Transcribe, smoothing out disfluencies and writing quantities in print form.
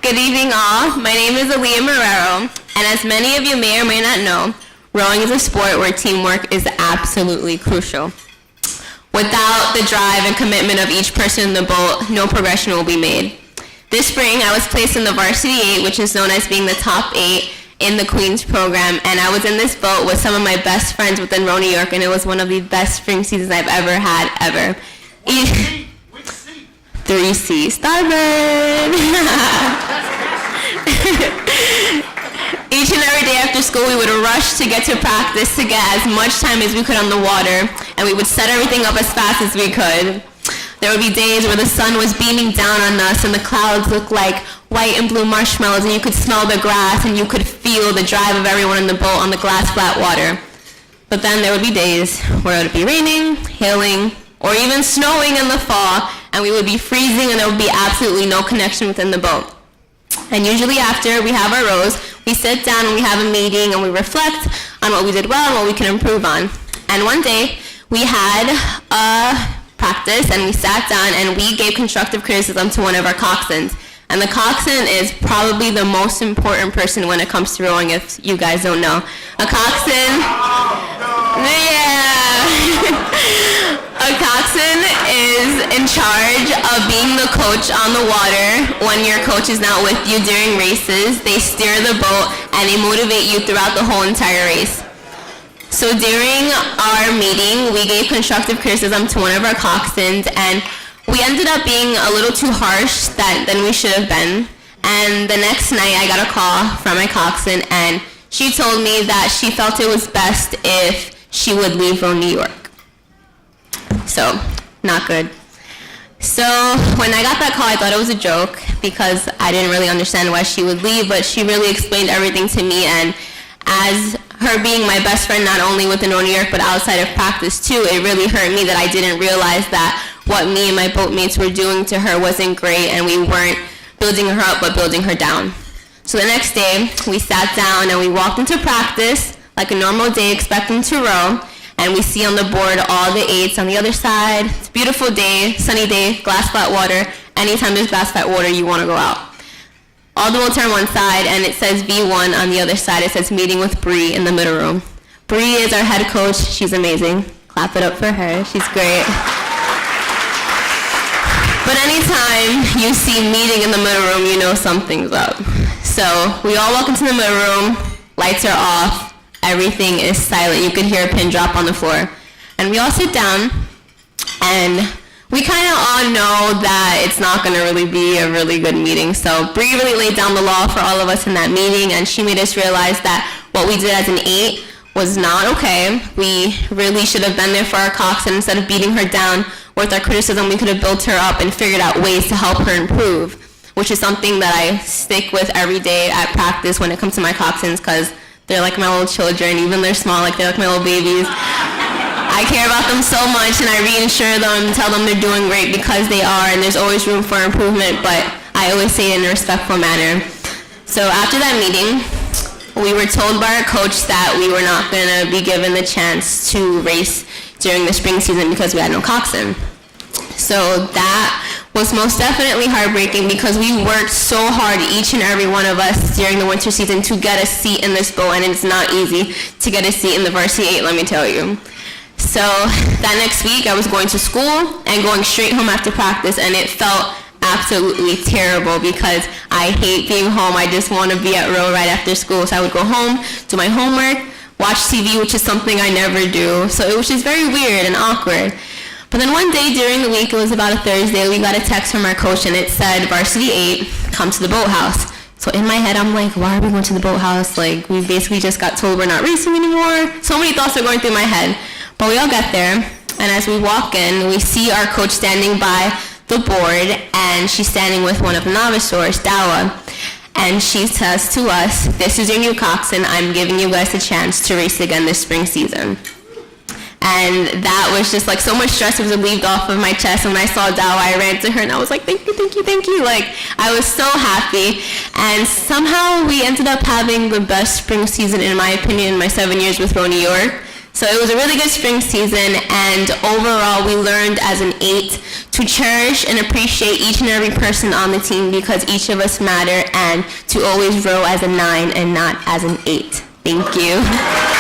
Good evening, all. My name is Aleeyah, and as many of you may or may not know, rowing is a sport where teamwork is absolutely crucial. Without the drive and commitment of each person in the boat, no progression will be made. This spring, I was placed in the Varsity 8, which is known as being the top 8 in the Queens program, and I was in this boat with some of my best friends within Row New York, and it was one of the best spring seasons I've ever had, ever. Which seat? 3C, starboard. Each and every day after school, we would rush to get to practice to get as much time as we could on the water, and we would set everything up as fast as we could. There would be days where the sun was beaming down on us and the clouds looked like white and blue marshmallows, and you could smell the grass and you could feel the drive of everyone in the boat on the glass flat water. But then there would be days where it would be raining, hailing, or even snowing in the fall, and we would be freezing and there would be absolutely no connection within the boat. And usually after we have our rows, we sit down and we have a meeting and we reflect on what we did well and what we can improve on. And one day we had a practice and we sat down and we gave constructive criticism to one of our coxswains. And the coxswain is probably the most important person when it comes to rowing, if you guys don't know. A coxswain, a coxswain is in charge of being the coach on the water when your coach is not with you during races. They steer the boat and they motivate you throughout the whole entire race. So during our meeting, we gave constructive criticism to one of our coxswains, and we ended up being a little too harsh than we should have been. And the next night, I got a call from my coxswain, and she told me that she felt it was best if she would leave Row New York. So, not good. So when I got that call, I thought it was a joke because I didn't really understand why she would leave, but she really explained everything to me, and as her being my best friend, not only within Row New York, but outside of practice too, it really hurt me that I didn't realize that what me and my boatmates were doing to her wasn't great, and we weren't building her up, but building her down. So the next day, we sat down and we walked into practice like a normal day, expecting to row, and we see on the board all the 8s on the other side. It's a beautiful day, sunny day, glass flat water. Anytime there's glass flat water, you want to go out. All the boats are on one side, and it says V1 on the other side. It says meeting with Bree in the middle room. Bree is our head coach. She's amazing. Clap it up for her. She's great. But anytime you see meeting in the middle room, you know something's up. So we all walk into the middle room. Lights are off. Everything is silent. You could hear a pin drop on the floor. And we all sit down, and we kind of all know that it's not going to really be a really good meeting. So Bree really laid down the law for all of us in that meeting, and she made us realize that what we did as an 8 was not okay. We really should have been there for our coxswain. Instead of beating her down with our criticism, we could have built her up and figured out ways to help her improve, which is something that I stick with every day at practice when it comes to my coxswains, because they're like my little children. Even they're small, like they're like my little babies. I care about them so much, and I reassure them and tell them they're doing great because they are, and there's always room for improvement, but I always say it in a respectful manner. So after that meeting, we were told by our coach that we were not going to be given the chance to race during the spring season because we had no coxswain. So that was most definitely heartbreaking because we worked so hard, each and every one of us, during the winter season to get a seat in this boat, and it's not easy to get a seat in the Varsity 8, let me tell you. So that next week, I was going to school and going straight home after practice, and it felt absolutely terrible because I hate being home. I just want to be at row right after school. So I would go home, do my homework, watch TV, which is something I never do. So it was just very weird and awkward. But then one day during the week, it was about a Thursday, we got a text from our coach, and it said, Varsity 8, come to the boathouse. So in my head, I'm like, why are we going to the boathouse? Like, we basically just got told we're not racing anymore. So many thoughts are going through my head. But we all got there, and as we walk in, we see our coach standing by the board, and she's standing with one of the novice rowers, Gala. And she says to us, this is your new coxswain. I'm giving you guys a chance to race again this spring season. And that was just like so much stress was relieved off of my chest. And when I saw Dawa, I ran to her and I was like, thank you, thank you, thank you. Like, I was so happy. And somehow we ended up having the best spring season, in my opinion, in my 7 years with Row New York. So it was a really good spring season, and overall we learned as an 8 to cherish and appreciate each and every person on the team because each of us matter, and to always row as a 9 and not as an 8. Thank you.